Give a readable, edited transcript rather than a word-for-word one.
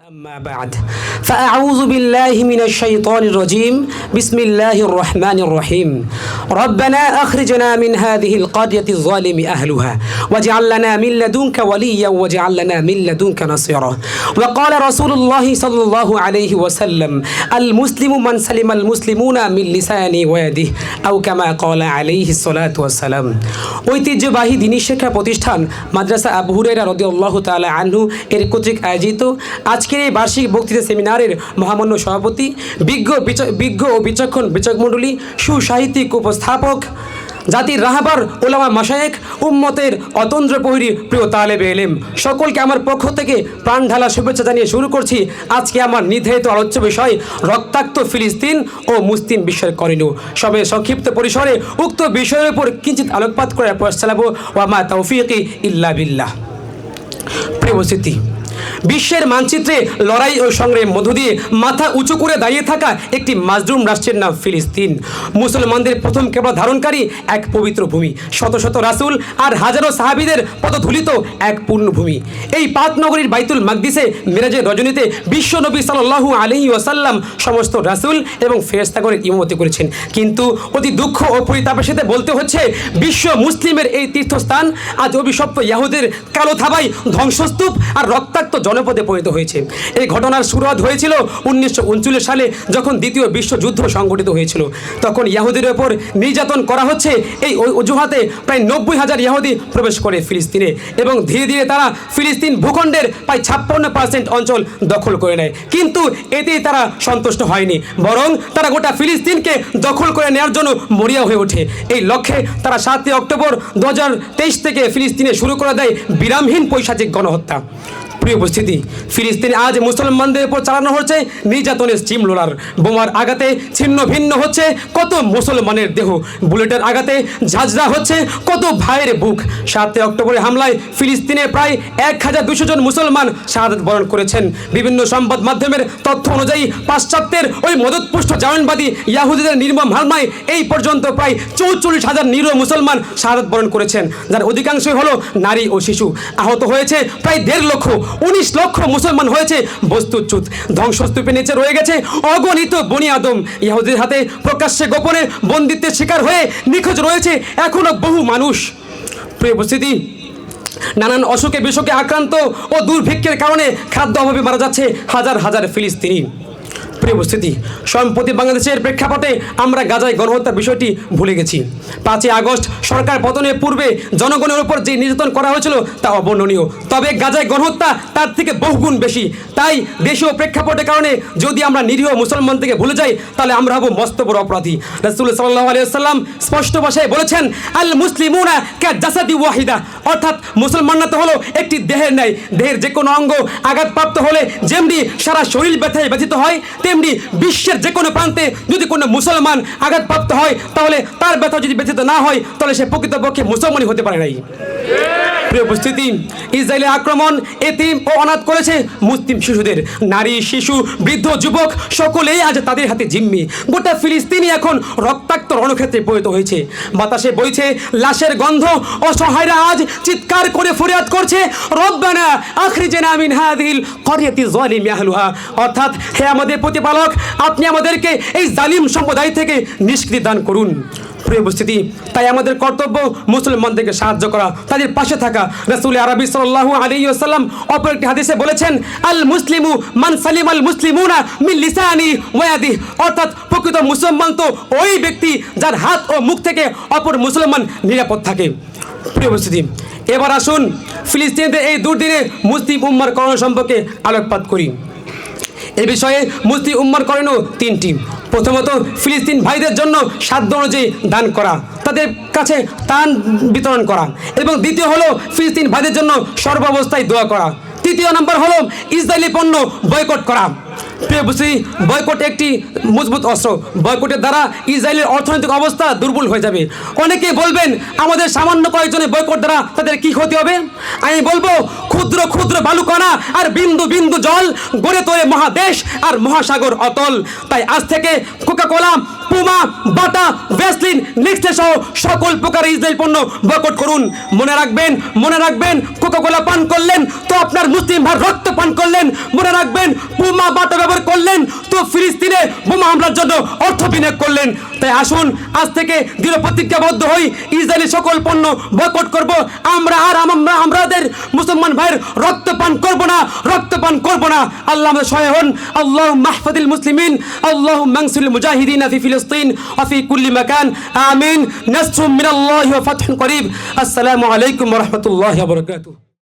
أما بعد فأعوذ بالله من الشيطان الرجيم بسم الله الرحمن الرحيم ربنا أخرجنا من هذه القرية الظالم أهلها واجعل لنا من لدنك وليا واجعل لنا من لدنك نصيرا وقال رسول الله صلى الله عليه وسلم المسلم من سلم المسلمون من لسانه ويده أو كما قال عليه الصلاة والسلام ঐতিহ্যবাহী দ্বীনি শিক্ষা প্রতিষ্ঠান মাদ্রাসা আবু হুরায়রা রাদিয়াল্লাহু তাআলা আনহু এর কর্তৃক আয়োজিত আজকের এই বার্ষিক বক্তৃতা সেমিনারের মহামান্য সভাপতি বিজ্ঞ ও বিচক্ষণ বিচারকমণ্ডলী সুসাহিত্যিক উপস্থাপক জাতির রাহবার ওলামা মাশায়েখ উম্মতের অতন্দ্র প্রহরী প্রিয় তালেবে ইলম সকলকে আমার পক্ষ থেকে প্রাণ ঢালা শুভেচ্ছা জানিয়ে শুরু করছি আজকে আমার নির্ধারিত আলোচ্য বিষয় রক্তাক্ত ফিলিস্তিন ও মুসলিম বিশ্বের করণীয় সবে সংক্ষিপ্ত পরিসরে উক্ত বিষয়ের উপর কিঞ্চিত আলোকপাত করে প্রয়াস চালাবো ওয়া মা তাওফীকি ইল্লা বিল্লাহ। প্রিয় উপস্থিতি, বিশ্বের মানচিত্রে লড়াই ও সংগ্রামের মধ্য দিয়ে মাথা উঁচু করে দাঁড়িয়ে থাকা একটি মাজলুম রাষ্ট্রের নাম ফিলিস্তিন। মুসলমানদের প্রথম কেবলা ধারণকারী এক পবিত্র ভূমি, শত শত রাসূল আর হাজারো সাহাবীদের পদধূলিত এক পূর্ণভূমি। এই পাক নগরীর বাইতুল মাকদিসে মিরাজের রজনীতে বিশ্ব নবী সাল্লাল্লাহু আলাইহি ওয়াসাল্লাম সমস্ত রাসূল এবং ফেরেশতাগণের ইমামতি করেছেন। কিন্তু অতি দুঃখ ও পরিতাপের সাথে বলতে হচ্ছে, বিশ্ব মুসলিমের এই তীর্থস্থান আজ অভিশপ্ত ইয়াহুদের কালো থাবায় ধ্বংসস্তূপ আর রক্তাক্ত জনপদে পরিণত হয়েছে। এই ঘটনার শুরুয়াত হয়েছিল 1939 সালে, যখন দ্বিতীয় বিশ্বযুদ্ধ সংঘটিত হয়েছিল। তখন ইয়াহুদের ওপর নির্যাতন করা হচ্ছে এই অজুহাতে প্রায় 90,000 ইয়াহুদি প্রবেশ করে ফিলিস্তিনে এবং ধীরে ধীরে তারা ফিলিস্তিন ভূখণ্ডের প্রায় 56% অঞ্চল দখল করে নেয়। কিন্তু এতেই তারা সন্তুষ্ট হয়নি, বরং তারা গোটা ফিলিস্তিনকে দখল করে নেওয়ার জন্য মরিয়া হয়ে ওঠে। এই লক্ষ্যে তারা 7 অক্টোবর 2023 থেকে ফিলিস্তিনে শুরু করে দেয় বিরামহীন পৈশাচিক গণহত্যা। প্রিয় উপস্থিতি, ফিলিস্তিনে আজ মুসলমানদের উপর চালানো হচ্ছে নির্যাতনের স্টিম রোলার। বোমার আঘাতে ছিন্ন ভিন্ন হচ্ছে কত মুসলমানের দেহ, বুলেটের আঘাতে ঝাঁঝরা হচ্ছে কত ভাইয়ের বুক। 7 অক্টোবরের হামলায় ফিলিস্তিনে প্রায় 1200 জন মুসলমান শাহাদাত বরণ করেছেন। বিভিন্ন সংবাদ মাধ্যমের তথ্য অনুযায়ী পাশ্চাত্যের ওই মদতপুষ্ট জার্মানবাদী ইয়াহুদিদের নির্মম হামলায় এই পর্যন্ত প্রায় 44,000 নিরীহ মুসলমান শাহাদাত বরণ করেছেন, যার অধিকাংশই হলো নারী ও শিশু। আহত হয়েছে প্রায় 1.5 লক্ষ। 19 লক্ষ মুসলমান হয়েছে বস্তুচ্যুত। ধ্বংসস্তূপের নিচে রয়ে গেছে অগণিত বনি আদম। ইহুদিদের হাতে প্রকাশ্যে গোপনে বন্দিত্বের শিকার হয়ে নিখোঁজ রয়েছে এখনো বহু মানুষ। প্রিয় উপস্থিতি, নানান অসুখে বিসুখে আক্রান্ত ও দুর্ভিক্ষের কারণে খাদ্য অভাবে মারা যাচ্ছে হাজার হাজার ফিলিস্তিনি। প্রিয় উপস্থিতি, সম্প্রতি বাংলাদেশের প্রেক্ষাপটে আমরা গাজায় গণহত্যার বিষয়টি ভুলে গেছি। 5 আগস্ট সরকার পতনের পূর্বে জনগণের উপর যে নির্যাতন করা হয়েছিল তা অবর্ণনীয়, তবে গাজায় গণহত্যা তার থেকে বহুগুণ বেশি। তাই দেশীয় প্রেক্ষাপটের কারণে যদি আমরা নিরীহ মুসলমান থেকে ভুলে যাই, তাহলে আমরা হব মস্ত বড় অপরাধী। রাসূল সাল্লাল্লাহু আলাইহি ওয়াসাল্লাম স্পষ্ট ভাষায় বলেছেন, আল মুসলিমুনা কাজাসাদি ওয়াহিদা, অর্থাৎ মুসলমানরা তো হলো একটি দেহের ন্যায়। দেহের যে কোনো অঙ্গ আঘাতপ্রাপ্ত হলে যেমনি সারা শরীর ব্যথায় ব্যথিত হয়, তেমনি বিশ্বের যে কোনো প্রান্তে যদি কোনো মুসলমান আঘাতপ্রাপ্ত হয়, তাহলে তার ব্যথা যদি ব্যথিত না হয়, তাহলে সে প্রকৃতপক্ষে মুসলমানই হতে পারে নাই। প্রিয় উপস্থিতি, ইসরায়েলের আক্রমণ এতিম ও অনাথ করেছে মুসলিম শিশুদের। নারী, শিশু, বৃদ্ধ, যুবক সকলেই আজ তাদের হাতে জিম্মি। গোটা ফিলিস্তিনি এখন রক্তাক্ত রণক্ষেত্রে পরিণত হয়েছে। বাতাসে বইছে লাশের গন্ধ। অসহায়রা আজ চিৎকার করে ফরিয়াদ করছে, রব্বানা আখরিজনা মিন হাযিহিল ক্বরিয়াতি যালিমি আহলুহা, অর্থাৎ হে আমাদের প্রতিপালক, আপনি আমাদেরকে এই জালিম সম্প্রদায় থেকে নিষ্কৃতি দান করুন। প্রিয় উপস্থিতি, তাই আমাদের কর্তব্য মুসলমানদেরকে সাহায্য করা, তাদের পাশে থাকা। রাসূল আরবি সাল্লাল্লাহু আলাইহি ওয়াসাল্লাম অপর একটি হাদিসে বলেছেন, আল মুসলিমু মান সালিমাল মুসলিমুনা মিন লিসানি ওয়া ইয়াদিহি, অর্থাৎ প্রকৃত মুসলমান তো ওই ব্যক্তি যার হাত ও মুখ থেকে অপর মুসলমান নিরাপদ থাকে। প্রিয় উপস্থিতি, এবার আসুন ফিলিস্তিনের এই দুর্দিনে মুসলিম উম্মার করণীয় সম্পর্কে আলোকপাত করি। এই বিষয়ে মুসলিম উম্মার করণীয় 3টি। প্রথমত, ফিলিস্তিন ভাইদের জন্য সাধ্য অনুযায়ী দান করা, তাদের কাছে ত্রাণ বিতরণ করা, এবং দ্বিতীয় হলো ফিলিস্তিন ভাইদের জন্য সর্বাবস্থায় দোয়া করা। তৃতীয় নম্বর হলো ইসরায়েলি পণ্য বয়কট করা। প্রিয় বুঝি বয়কট একটি মজবুত অস্ত্র। বয়কটের দ্বারা ইসরায়েলের অর্থনৈতিক অবস্থা দুর্বল হয়ে যাবে। অনেকে বলবেন আমাদের সামান্য কয়েকজনের বয়কট দ্বারা তাদের কি ক্ষতি হবে? আমি বলবো ক্ষুদ্র ক্ষুদ্র বালুকণা আর বিন্দু বিন্দু জল গড়ে তোলে মহাদেশ আর মহাসাগর অতল। তাই আজ থেকে কোকাকোলা, পুমা, বাটা, ভ্যাসলিন, নেক্সলে সহ সকল প্রকার ইসরায়েল পণ্য বয়কট করুন। মনে রাখবেন কোকাকোলা পান করলেন তো আপনার মুসলিম ভাই রক্ত পান করলেন। মনে রাখবেন পুমা, বাটা ব্যবহার করলেন তো ফিলিস্তিনে বোমা হামলার জন্য অর্থ বিনিয়োগ করলেন। তাই আসুন আজ থেকে দৃঢ় প্রতিজ্ঞাবদ্ধ হই, ইসরায়েলি সকল পণ্য বয়কট করব। আমাদের মুসলমান ভাইয়ের রক্তপান করব না। আল্লাহ আমাদের সহায় হন। আল্লাহুম্মা মাহফাদিল মুসলিমিন, আল্লাহুম্মা আনসুরিল মুজাহিদিনা ফি ফিলিস্তিন ওয়া ফি কুল্লি মাকান। আমিন। নাসরুম মিনাল্লাহি ওয়া ফাতহুন করিব। আসসালামু আলাইকুম ওয়া রাহমাতুল্লাহি ওয়া বারাকাতুহু।